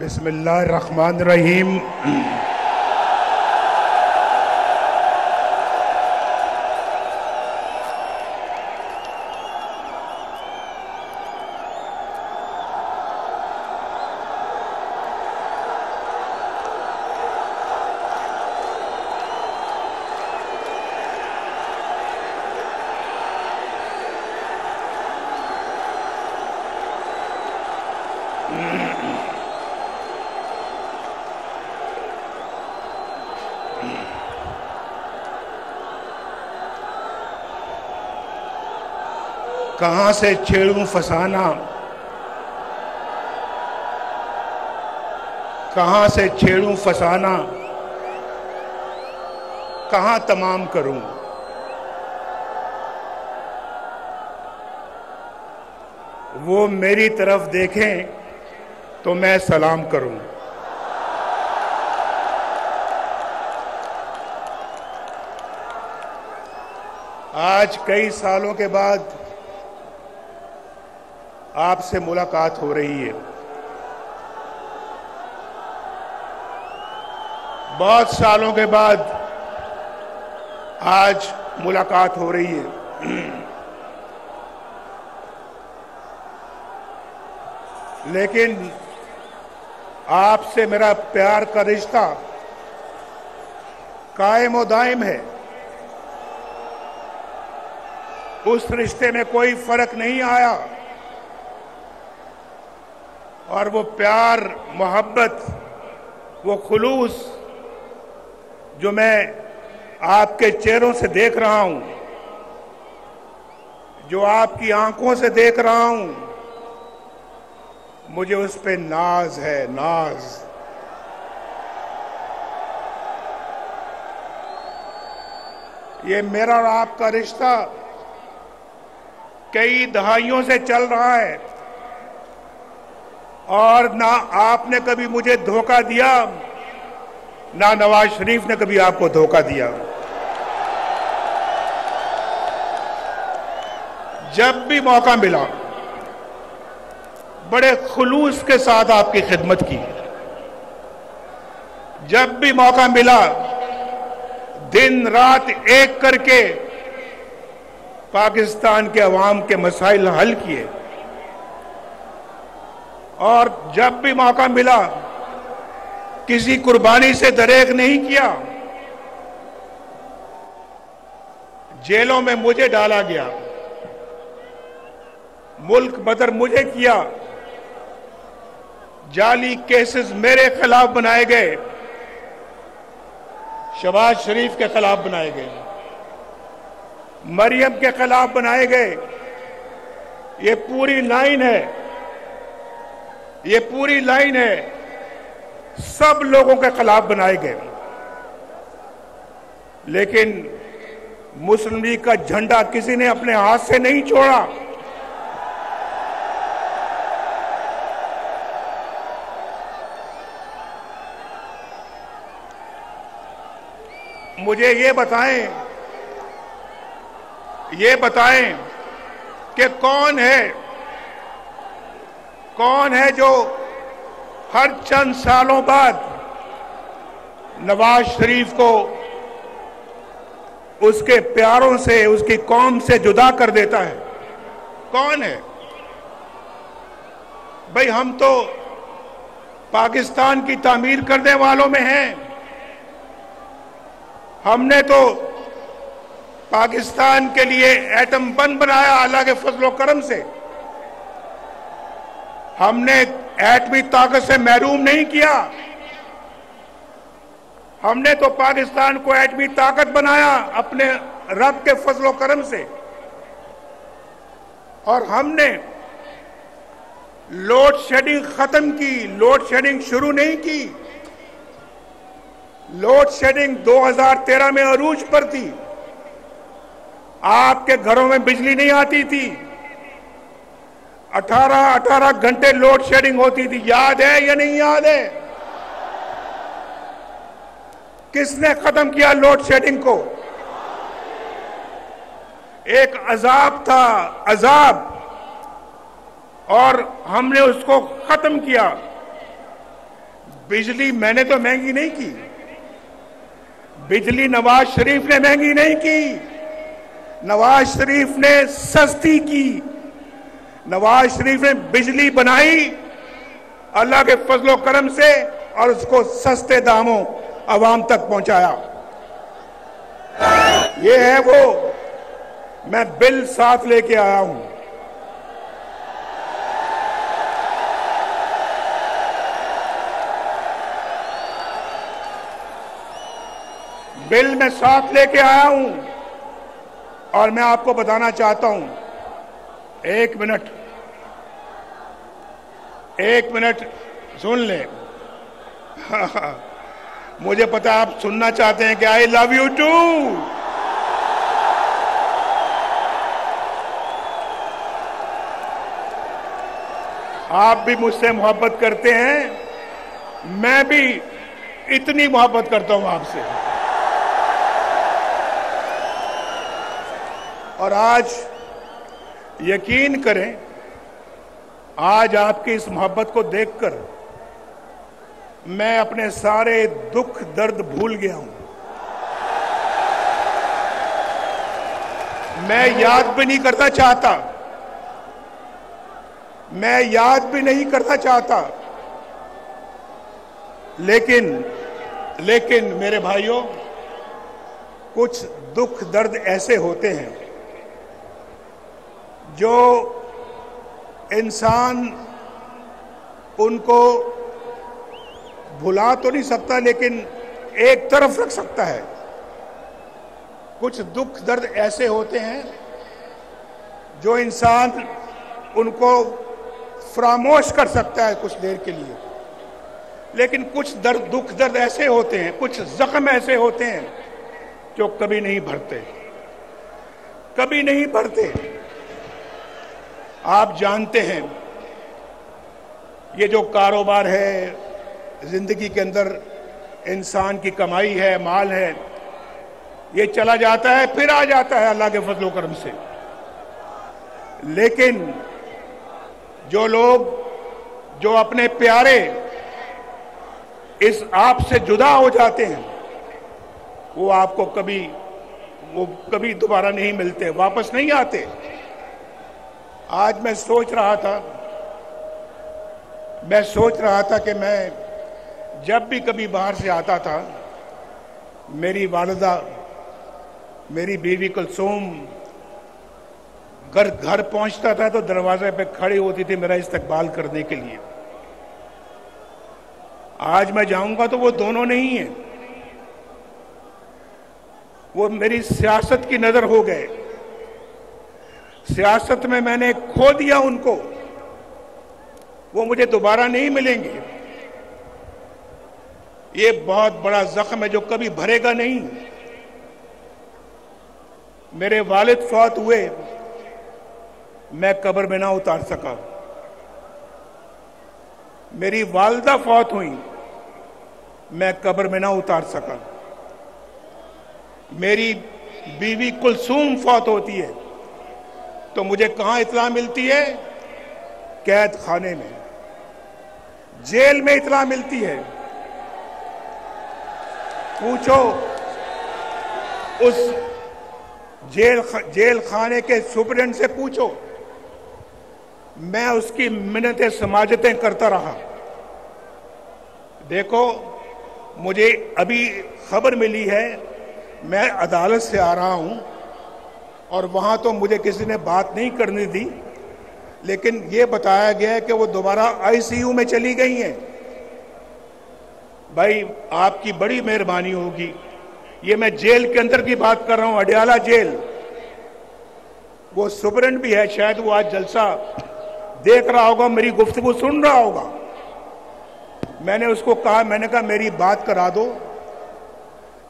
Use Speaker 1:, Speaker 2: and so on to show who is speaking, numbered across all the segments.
Speaker 1: बिस्मिल्लाहिर्रहमानिर्रहीम। कहां से छेड़ूं फसाना, कहां से छेड़ूं फसाना, कहां तमाम करूं। वो मेरी तरफ देखें तो मैं सलाम करूं। आज कई सालों के बाद आपसे मुलाकात हो रही है। बहुत सालों के बाद आज मुलाकात हो रही है। लेकिन आपसे मेरा प्यार का रिश्ता कायम और दायम है। उस रिश्ते में कोई फर्क नहीं आया और वो प्यार, मोहब्बत, वो खुलूस जो मैं आपके चेहरों से देख रहा हूं, जो आपकी आंखों से देख रहा हूं, मुझे उस पे नाज है, नाज। ये मेरा और आपका रिश्ता कई दहाइयों से चल रहा है और ना आपने कभी मुझे धोखा दिया, ना नवाज शरीफ ने कभी आपको धोखा दिया। जब भी मौका मिला बड़े खुलूस के साथ आपकी खिदमत की। जब भी मौका मिला दिन रात एक करके पाकिस्तान के अवाम के मसाइल हल किए और जब भी मौका मिला किसी कुर्बानी से दरेक नहीं किया। जेलों में मुझे डाला गया, मुल्क बदर मुझे किया, जाली केसेस मेरे खिलाफ बनाए गए, शहबाज शरीफ के खिलाफ बनाए गए, मरियम के खिलाफ बनाए गए। ये पूरी लाइन है, ये पूरी लाइन है, सब लोगों के खिलाफ बनाए गए। लेकिन मुस्लिम लीग का झंडा किसी ने अपने हाथ से नहीं छोड़ा। मुझे ये बताएं कि कौन है जो हर चंद सालों बाद नवाज शरीफ को उसके प्यारों से, उसकी कौम से जुदा कर देता है? कौन है भाई? हम तो पाकिस्तान की तामीर करने वालों में हैं। हमने तो पाकिस्तान के लिए एटम बम बनाया अल्लाह के फजलो करम से। हमने एटमी ताकत से महरूम नहीं किया। हमने तो पाकिस्तान को एटमी ताकत बनाया अपने रब के फजलो करम से। और हमने लोड शेडिंग खत्म की, लोड शेडिंग शुरू नहीं की। लोड शेडिंग 2013 में अरूज पर थी। आपके घरों में बिजली नहीं आती थी। 18 घंटे लोड शेडिंग होती थी। याद है या नहीं याद है? किसने खत्म किया लोड शेडिंग को? एक अजाब था, अजाब, और हमने उसको खत्म किया। बिजली मैंने तो महंगी नहीं की, बिजली नवाज शरीफ ने महंगी नहीं की, नवाज शरीफ ने सस्ती की। नवाज शरीफ ने बिजली बनाई अल्लाह के फजलो करम से और उसको सस्ते दामों अवाम तक पहुंचाया। ये है वो, मैं बिल साथ लेके आया हूं। बिल मैं साथ लेके आया हूं और मैं आपको बताना चाहता हूं, एक मिनट सुन ले। मुझे पता आप सुनना चाहते हैं कि आई लव यू टू। आप भी मुझसे मोहब्बत करते हैं, मैं भी इतनी मोहब्बत करता हूं आपसे। और आज यकीन करें, आज आपकी इस मोहब्बत को देखकर मैं अपने सारे दुख दर्द भूल गया हूं। मैं याद भी नहीं करना चाहता, मैं याद भी नहीं करना चाहता, लेकिन मेरे भाइयों, कुछ दुख दर्द ऐसे होते हैं जो इंसान उनको भुला तो नहीं सकता, लेकिन एक तरफ रख सकता है। कुछ दुख दर्द ऐसे होते हैं जो इंसान उनको फरामोश कर सकता है कुछ देर के लिए, लेकिन कुछ दुख दर्द ऐसे होते हैं, कुछ जख्म ऐसे होते हैं जो कभी नहीं भरते, कभी नहीं भरते। आप जानते हैं, ये जो कारोबार है, जिंदगी के अंदर इंसान की कमाई है, माल है, ये चला जाता है फिर आ जाता है अल्लाह के फजलो करम से। लेकिन जो लोग, जो अपने प्यारे इस आप से जुदा हो जाते हैं, वो आपको कभी दोबारा नहीं मिलते, वापस नहीं आते। आज मैं सोच रहा था कि मैं जब भी कभी बाहर से आता था, मेरी वालिदा, मेरी बीवी कुलसूम घर पहुंचता था तो दरवाजे पे खड़ी होती थी मेरा इस्तकबाल करने के लिए। आज मैं जाऊंगा तो वो दोनों नहीं है, वो मेरी सियासत की नजर हो गए। सियासत में मैंने खो दिया उनको, वो मुझे दोबारा नहीं मिलेंगे। ये बहुत बड़ा जख्म है जो कभी भरेगा नहीं। मेरे वालिद फौत हुए, मैं कब्र में ना उतार सका। मेरी वालिदा फौत हुई, मैं कब्र में ना उतार सका। मेरी बीवी कुलसूम फौत होती है तो मुझे कहां इत्तला मिलती है? कैद खाने में, जेल में इत्तला मिलती है। पूछो उस जेल खाने के सुपरिटेंडेंट से पूछो, मैं उसकी मिन्नतें समाजतें करता रहा। देखो, मुझे अभी खबर मिली है, मैं अदालत से आ रहा हूं और वहां तो मुझे किसी ने बात नहीं करने दी, लेकिन ये बताया गया है कि वो दोबारा आईसीयू में चली गई हैं। भाई, आपकी बड़ी मेहरबानी होगी। ये मैं जेल के अंदर की बात कर रहा हूं, अडियाला जेल। वो सुपरिटेंडेंट भी है, शायद वो आज जलसा देख रहा होगा, मेरी गुफ्तगू सुन रहा होगा। मैंने उसको कहा, मैंने कहा मेरी बात करा दो,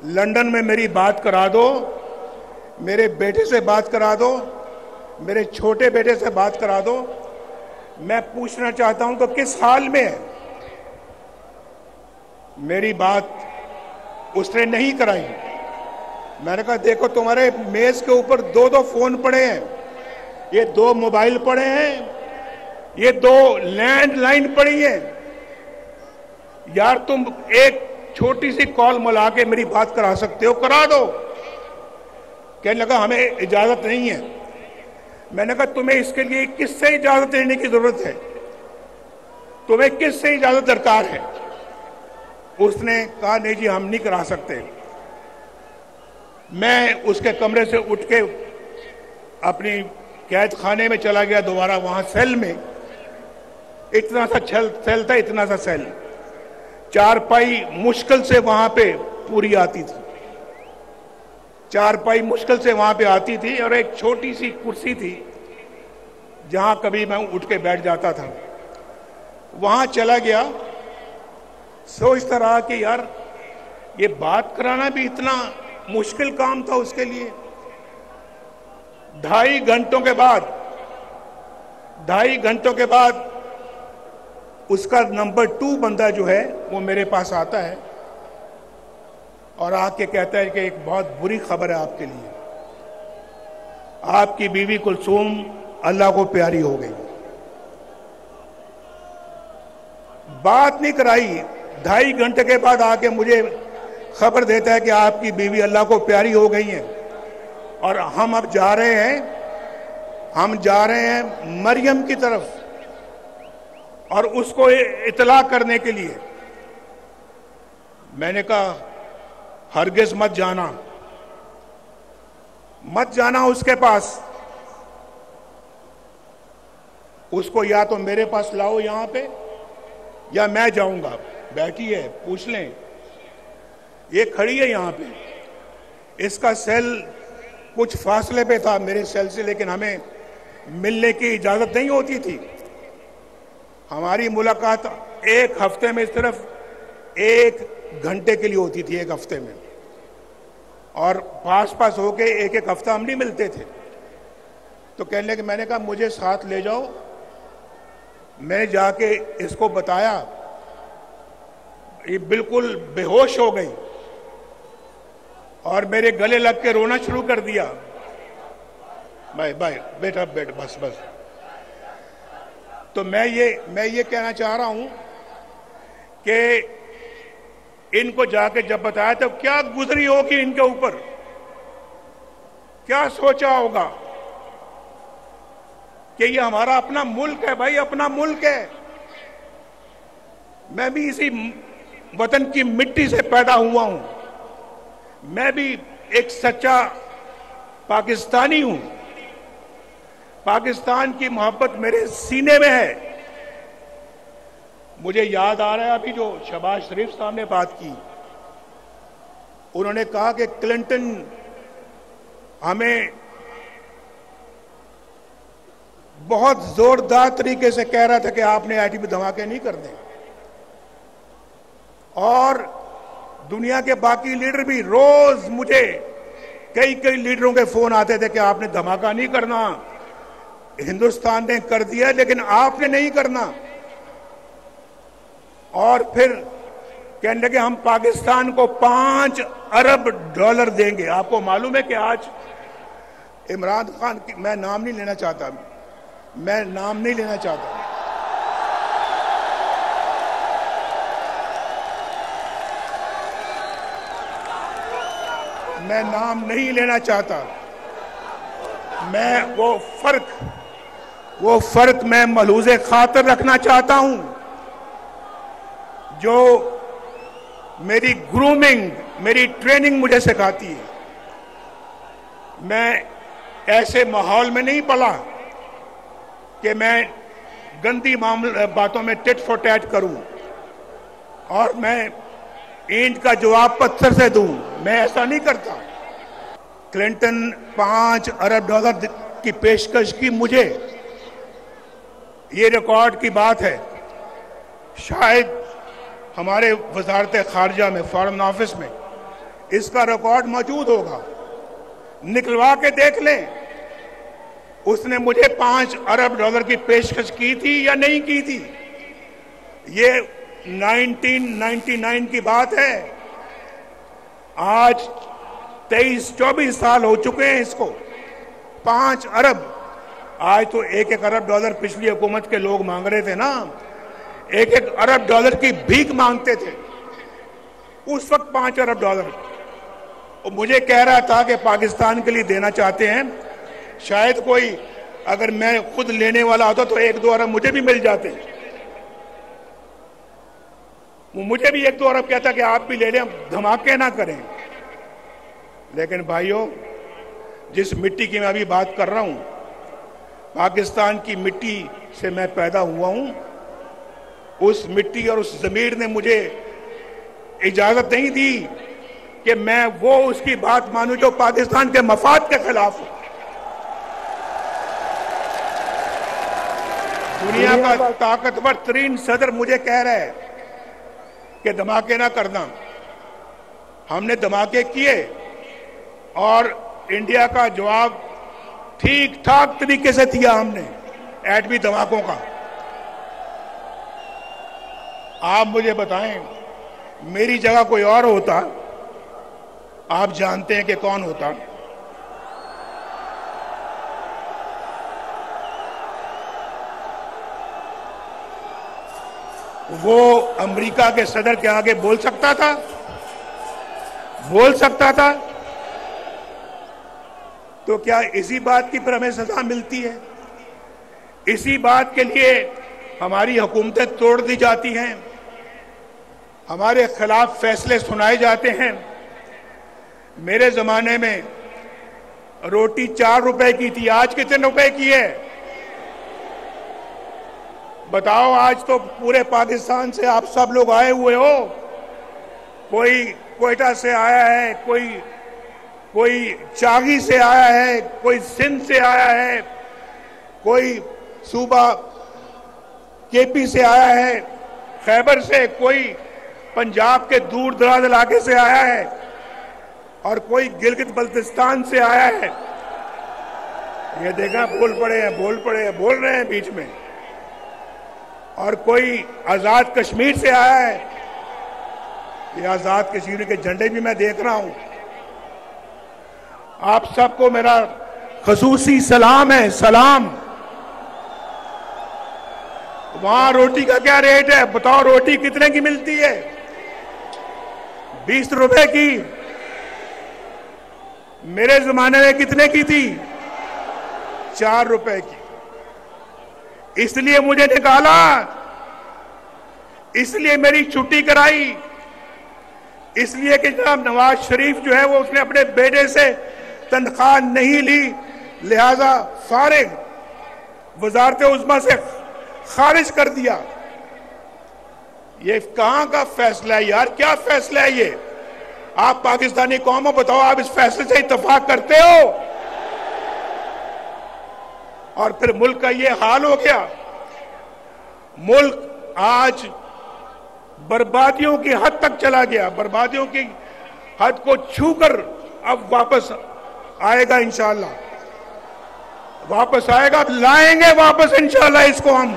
Speaker 1: लंदन में मेरी बात करा दो, मेरे बेटे से बात करा दो, मेरे छोटे बेटे से बात करा दो। मैं पूछना चाहता हूं कि किस हाल में है। मेरी बात उसने नहीं कराई। मैंने कहा देखो, तुम्हारे मेज के ऊपर 2-2 फोन पड़े हैं, ये 2 मोबाइल पड़े हैं, ये 2 लैंडलाइन पड़ी हैं। यार तुम एक छोटी सी कॉल मिला के मेरी बात करा सकते हो, करा दो। कहने लगा हमें इजाजत नहीं है। मैंने कहा तुम्हें इसके लिए किससे इजाजत लेने की जरूरत है, तुम्हें किससे इजाजत दरकार है? उसने कहा नहीं जी हम नहीं करा सकते। मैं उसके कमरे से उठ के अपनी कैद खाने में चला गया दोबारा, वहां सेल में। इतना सा सेल था, इतना सा सेल, चारपाई मुश्किल से वहां पे पूरी आती थी, चारपाई मुश्किल से वहां पे आती थी, और एक छोटी सी कुर्सी थी जहां कभी मैं उठ के बैठ जाता था। वहां चला गया, सोचता रहा कि यार ये बात कराना भी इतना मुश्किल काम था उसके लिए। 2.5 घंटों के बाद उसका नंबर 2 बंदा जो है वो मेरे पास आता है और आके कहता है कि एक बहुत बुरी खबर है आपके लिए, आपकी बीवी कुलसूम अल्लाह को प्यारी हो गई। बात नहीं कराई, 2.5 घंटे के बाद आके मुझे खबर देता है कि आपकी बीवी अल्लाह को प्यारी हो गई है और हम अब जा रहे हैं मरियम की तरफ और उसको इतला करने के लिए। मैंने कहा हरगिज मत जाना उसके पास, उसको या तो मेरे पास लाओ यहां पे या मैं जाऊंगा, बैठी है पूछ लें। ये खड़ी है यहां पे, इसका सेल कुछ फासले पे था मेरे सेल से, लेकिन हमें मिलने की इजाजत नहीं होती थी। हमारी मुलाकात एक हफ्ते में सिर्फ 1 घंटे के लिए होती थी, 1 हफ्ते में, और पास होके एक हफ्ता हम नहीं मिलते थे। तो कहने लगे, मैंने कहा मुझे साथ ले जाओ। मैं जाके इसको बताया, ये बिल्कुल बेहोश हो गई और मेरे गले लग के रोना शुरू कर दिया। भाई बेटा बैठ, बस। तो मैं ये कहना चाह रहा हूं कि इनको जाके जब बताया तो क्या गुजरी होगी इनके ऊपर, क्या सोचा होगा कि ये हमारा अपना मुल्क है। भाई अपना मुल्क है, मैं भी इसी वतन की मिट्टी से पैदा हुआ हूं, मैं भी एक सच्चा पाकिस्तानी हूं, पाकिस्तान की मोहब्बत मेरे सीने में है। मुझे याद आ रहा है अभी जो शहबाज शरीफ साहब ने बात की, उन्होंने कहा कि क्लिंटन हमें बहुत जोरदार तरीके से कह रहा था कि आपने आईटीबी धमाके नहीं करने, और दुनिया के बाकी लीडर भी रोज मुझे कई लीडरों के फोन आते थे कि आपने धमाका नहीं करना, हिंदुस्तान ने कर दिया लेकिन आपने नहीं करना। और फिर कहने लगे हम पाकिस्तान को $5 अरब देंगे। आपको मालूम है कि आज इमरान खान की, मैं नाम नहीं लेना चाहता, मैं नाम नहीं लेना चाहता, मैं वो फर्क मैं मलहूज़े खातिर रखना चाहता हूं जो मेरी ग्रूमिंग, मेरी ट्रेनिंग मुझे सिखाती है। मैं ऐसे माहौल में नहीं पला कि मैं गंदी बातों में टिट फॉर टैट करूं और मैं ईंट का जवाब पत्थर से दूं, मैं ऐसा नहीं करता। क्लिंटन $5 अरब की पेशकश की मुझे, ये रिकॉर्ड की बात है। शायद हमारे वजारत खारजा में, फॉरेन ऑफिस में इसका रिकॉर्ड मौजूद होगा, निकलवा के देख लें। उसने मुझे $5 अरब की पेशकश की थी या नहीं की थी। ये 1999 की बात है, आज 23-24 साल हो चुके हैं इसको। 5 अरब, आज तो $1 अरब पिछली हुकूमत के लोग मांग रहे थे ना, 1-1 अरब डॉलर की भीख मांगते थे, उस वक्त 5 अरब डॉलर। और मुझे कह रहा था कि पाकिस्तान के लिए देना चाहते हैं, शायद कोई अगर मैं खुद लेने वाला होता तो 1-2 अरब मुझे भी मिल जाते। वो मुझे भी 1-2 अरब कहता कि आप भी ले लें, धमाके ना करें। लेकिन भाइयों, जिस मिट्टी की मैं अभी बात कर रहा हूं, पाकिस्तान की मिट्टी से मैं पैदा हुआ हूं। उस मिट्टी और उस जमीर ने मुझे इजाजत नहीं दी कि मैं वो उसकी बात मानूं जो पाकिस्तान के मफाद के खिलाफ हो। दुनिया का ताकतवर तरीन सदर मुझे कह रहा है कि धमाके ना करना। हमने धमाके किए और इंडिया का जवाब ठीक ठाक तरीके से दिया हमने एटमी धमाकों का। आप मुझे बताएं, मेरी जगह कोई और होता, आप जानते हैं कि कौन होता। वो अमेरिका के सदर के आगे बोल सकता था, बोल सकता था। तो क्या इसी बात की पर हमें सजा मिलती है? इसी बात के लिए हमारी हुकूमतें तोड़ दी जाती हैं, हमारे खिलाफ फैसले सुनाए जाते हैं। मेरे जमाने में रोटी 4 रुपए की थी, आज कितने रुपए की है बताओ? आज तो पूरे पाकिस्तान से आप सब लोग आए हुए हो। कोई कोयटा से आया है, कोई चागी से आया है, कोई सिंध से आया है, कोई सूबा केपी से आया है, खैबर से, कोई पंजाब के दूर दराज इलाके से आया है और कोई गिलगित बल्तिस्तान से आया है। ये देखा, बोल पड़े हैं, बोल रहे हैं बीच में। और कोई आजाद कश्मीर से आया है। ये आजाद कश्मीर के झंडे भी मैं देख रहा हूं। आप सबको मेरा खसूसी सलाम है, सलाम। वहां रोटी का क्या रेट है बताओ? रोटी कितने की मिलती है? 20 रुपए की। मेरे जमाने में कितने की थी? 4 रुपए की। इसलिए मुझे निकाला, इसलिए मेरी छुट्टी कराई, इसलिए कि जनाब नवाज शरीफ जो है वो उसने अपने बेटे से तनख्वाह नहीं ली, लिहाजा फारिग वजारत उज़्मा से खारिज कर दिया। ये कहां का फैसला है यार? क्या फैसला है ये? आप पाकिस्तानी कौम हो, बताओ आप इस फैसले से इत्तेफाक करते हो? और फिर मुल्क का ये हाल हो गया। मुल्क आज बर्बादियों की हद तक चला गया, बर्बादियों की हद को छूकर अब वापस आएगा इंशाअल्लाह, वापस आएगा, लाएंगे वापस इंशाअल्लाह इसको हम।